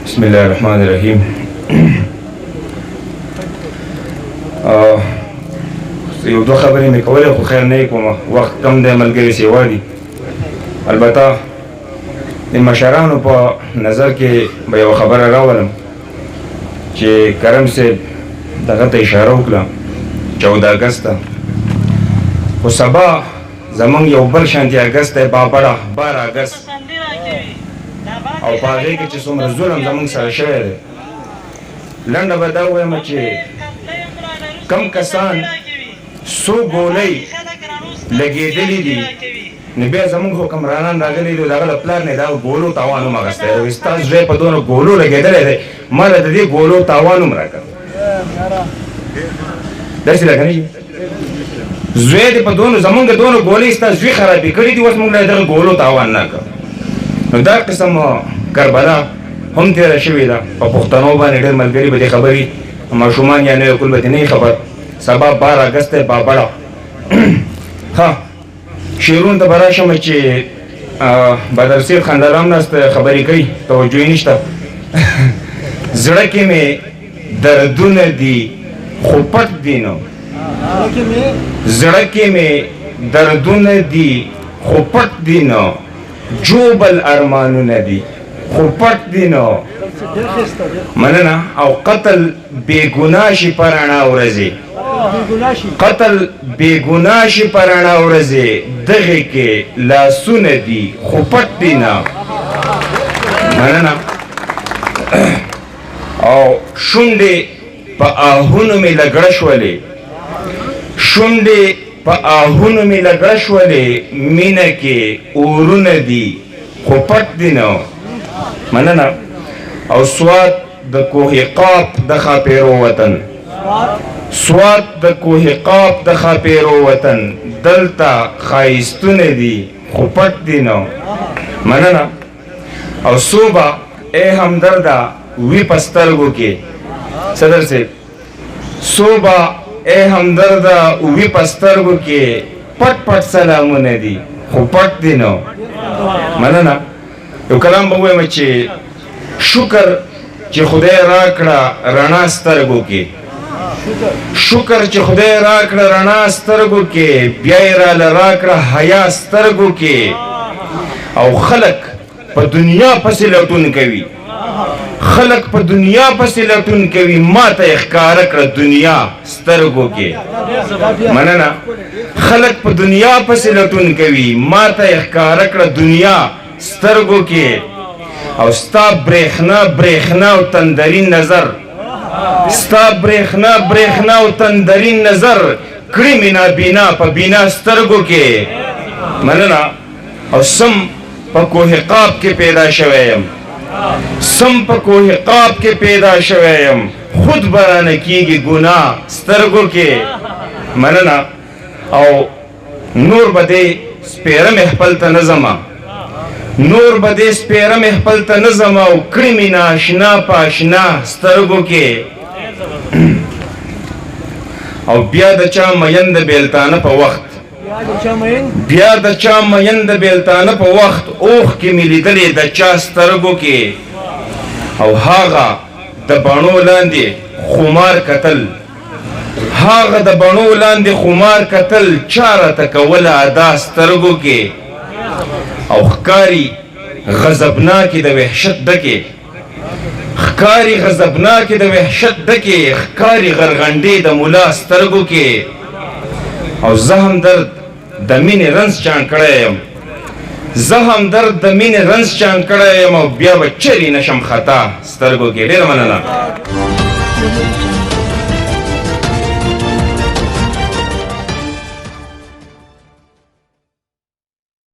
بسم الله الرحمن الرحیم. یو دوه خبرې مې کولې خو خیر نه کوم، وخت کم دی، ملګري سیوا دي. البته د مشرانو په نظر کې به یو خبره راولم چې کرم صاحب دغه ته اشاره وکړه 14 اګست ته، خو سبا زمونږ یو بل شانتي اګست دی، بابړه 12 اګست، او په هغې کې چې څومره ظلم زمونږ سره شوی دی. لنډه به دا ووایم چې کم کسان څو ګولۍ لګېدلي دي، نو بیا زمونږ حکمرانان راغلي دي، د هغه له پلار نه دا ګولو تاوان هم اخیستی دی. ستا زوی په دونه ګولو لګېدلی دی، ما له د دې ګولو تاوان هم راکړ. داسې لکه نه شي زوی دې په دونه زمونږ دونه ګولۍ ستا زوی خرابې کړي دي، اوس موږ له دغه ګولو تاوان نه کړ. نو دا قسم کربلا هم تېره شوې ده. په پښتنو باندې ډېر ملګري به دې خبري، ماشومان یا نوی کل به دې نه خبر. سبا 12 اګست دی، بابړه. ها شعرونو ته به راشم چې بدرسید خندالام ناست خبرې کوي، توجه یې نشته. زړه کې مې دردونه دي خو پټ دي نو، زړه کې مې دردونه دي خو پټ دي نو، جوبل ارمانونه دي خو پټ دي نو. مننه. او قتل بېګناه شي په رڼا ورځې، قتل بېګناه شي په رڼا ورځې، دغې کې لاسونه دي خو پټ دي نه. مننه. او شونډې په آهونو مې لګړه شولې، شونډې په آهونو مې لګړه شولې، مینه کې اورونه دي خو پټ دي نه. مننه. او سوات د کوه قاف د خاپیرو وطن، سوات د کوه قاف د خاپیرو وطن، دلته ښایستونه دي خو پټ دي نه. مننه. او صوبه ای همدرده وی په سترګو کې، صدر صاحب صوبه ای همدرده وی په سترګو کې، پټ پټ سلامونه دي خو پټ دي نه. مننه. یو کلام به ووایم چې شکر چې خدای راکړه رڼا سترګو کې، شکر چې خدای راکړه رڼا سترګو کې، بیا یې راله راکړه حیا سترګو کې. او خلک په دنیا پسې لټون کوي، خلک په دنیا پسې لټون کوي، ما ته یې ښکاره کړه دنیا سترګو کې. مننه. خلک په دنیا پسې لټون کوي، ما ته یې ښکاره کړه دنیا سترګو کې. او ستا برېښنا برېښنا او تندري نظر، ستا برېښنا برېښنا او تندري نظر، کړي مې نابینا په بینا سترګو کې. مننه. او سم په کوه قاف کې پیدا شوی یم، سم په کوه قاف کې پیدا شوی یم، خود برانه کېږي ګناه سترګو کې. مننه. او نور به دې سپېره مې خپل ته نه ځمه، نور به دې سپېره مې خپل ته نه ځمه، او کړي مې ناشنا په اشنا سترګو کې. او بیا د چا مین د بیلتانه په وخت، بیا د چا مین د بیلتانه په وخت، اوښ کې مې لیدلې د چا سترګو کې. او هغه د بڼو لاندې خمار کتل، هغه د بڼو لاندې خمار کتل، چا راته کوله ادا سترګو کې. او ښکاري غضبناکې د وحشت ډکې، ښکاري غضبناکې د وحشت ډکې، ښکاري غرغنډې د ملا سترګو کې. او زه هم درد د مینې رنځ چاڼ کړی یم، زه هم درد د مینې رنځ چاڼ کړی یم، او بیا به چرې نشم خطا سترګو کې. ډېره مننه.